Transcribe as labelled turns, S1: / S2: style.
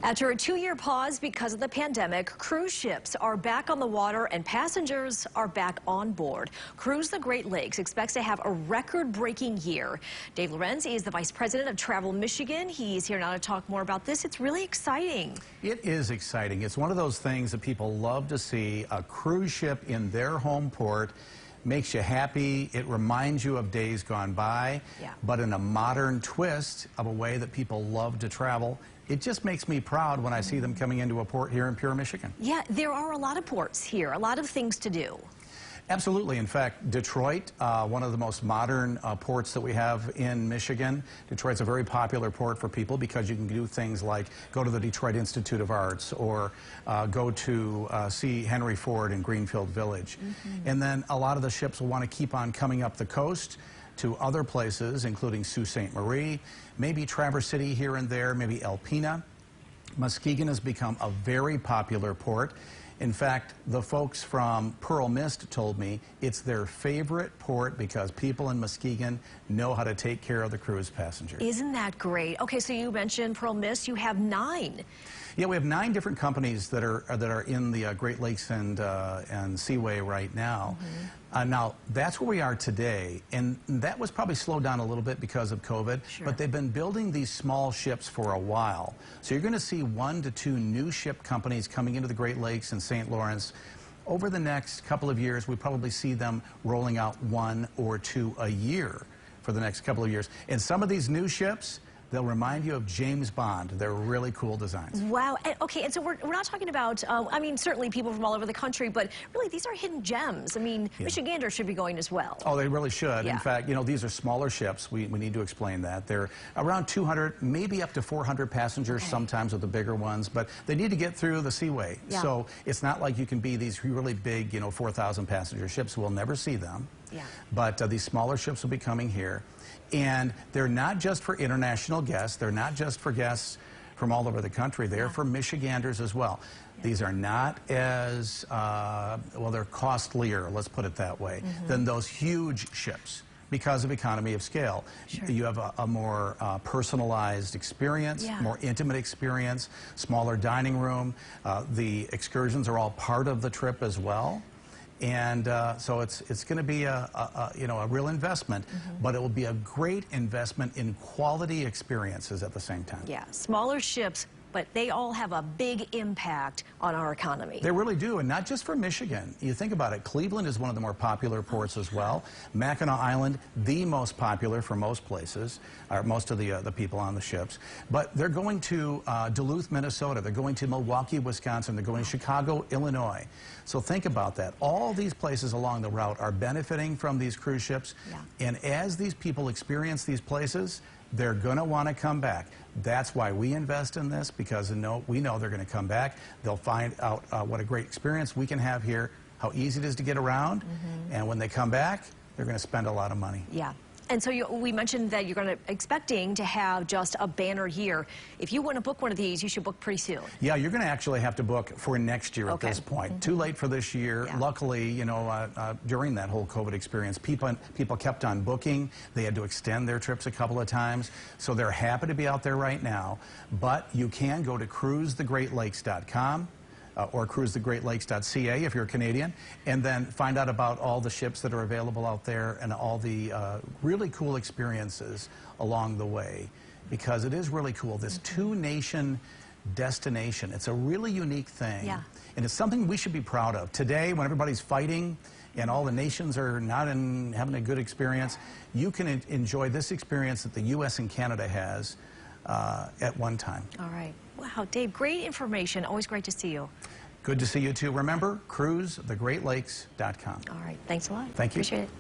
S1: After a 2-year pause because of the pandemic, cruise ships are back on the water and passengers are back on board. Cruise the Great Lakes expects to have a record-breaking year. Dave Lorenz is the Vice President of Travel Michigan. He's here now to talk more about this. It's really exciting.
S2: It is exciting. It's one of those things that people love to see. A cruise ship in their home port makes you happy. It reminds you of days gone by, but in a modern twist of a way that people love to travel. It just makes me proud when I see them coming into a port here in Pure, Michigan.
S1: Yeah, there are a lot of ports here, a lot of things to do.
S2: Absolutely. In fact, Detroit, one of the most modern ports that we have in Michigan. Detroit's a very popular port for people because you can do things like go to the Detroit Institute of Arts or go to see Henry Ford in Greenfield Village. And then a lot of the ships will want to keep on coming up the coast to other places, including Sault Ste. Marie, maybe Traverse City here and there, maybe Alpena. Muskegon has become a very popular port. In fact, the folks from Pearl Mist told me it's their favorite port because people in Muskegon know how to take care of the cruise passengers.
S1: Isn't that great? Okay, so you mentioned Pearl Mist. You have 9.
S2: Yeah, we have 9 different companies that are in the Great Lakes and Seaway right now. Now, that's where we are today, and that was probably slowed down a little bit because of COVID, but they've been building these small ships for a while. So you're going to see 1 to 2 new ship companies coming into the Great Lakes and St. Lawrence. Over the next couple of years, we probably see them rolling out 1 or 2 a year for the next couple of years. And some of these new ships, they'll remind you of James Bond. They're really cool designs.
S1: Wow. Okay, and so we're not talking about, I mean, certainly people from all over the country, but really these are hidden gems. I mean, Michiganders should be going as well.
S2: Oh, they really should. In fact, you know, these are smaller ships. We need to explain that. They're around 200, maybe up to 400 passengers sometimes with the bigger ones, but they need to get through the Seaway. So it's not like you can be these really big, you know, 4,000 passenger ships. We'll never see them. But these smaller ships will be coming here. And they're not just for international guests. They're not just for guests from all over the country. They're for Michiganders as well. These are not as, well, they're costlier, let's put it that way, than those huge ships because of economy of scale. You have a more personalized experience, more intimate experience, smaller dining room. The excursions are all part of the trip as well. And so it's going to be a real investment, but it will be a great investment in quality experiences at the same time. Yeah,
S1: smaller ships, but they all have a big impact on our economy.
S2: They really do, and not just for Michigan. You think about it, Cleveland is one of the more popular ports as well. Mackinac Island, the most popular for most places, or most of the people on the ships. But they're going to Duluth, Minnesota. They're going to Milwaukee, Wisconsin. They're going to Chicago, Illinois. So think about that. All these places along the route are benefiting from these cruise ships. And as these people experience these places, they're going to want to come back. That's why we invest in this, because we know they're going to come back. They'll find out what a great experience we can have here, how easy it is to get around, and when they come back, they're going to spend a lot of money.
S1: And so we mentioned that you're expecting to have just a banner year. If you want to book one of these, you should book pretty soon.
S2: Yeah, you're going to actually have to book for next year at this point. Too late for this year. Luckily, you know, during that whole COVID experience, people kept on booking. They had to extend their trips a couple of times. So they're happy to be out there right now. But you can go to cruisethegreatlakes.com. Or cruisethegreatlakes.ca if you're a Canadian, and then find out about all the ships that are available out there and all the really cool experiences along the way, because it is really cool. This 2-nation destination, it's a really unique thing, and it's something we should be proud of. Today, when everybody's fighting and all the nations are not having a good experience, you can enjoy this experience that the U.S. and Canada has at one time.
S1: All right. Wow, Dave, great information. Always great to see you.
S2: Good to see you, too. Remember, cruisethegreatlakes.com.
S1: All right. Thanks a lot.
S2: Thank you.
S1: Appreciate it.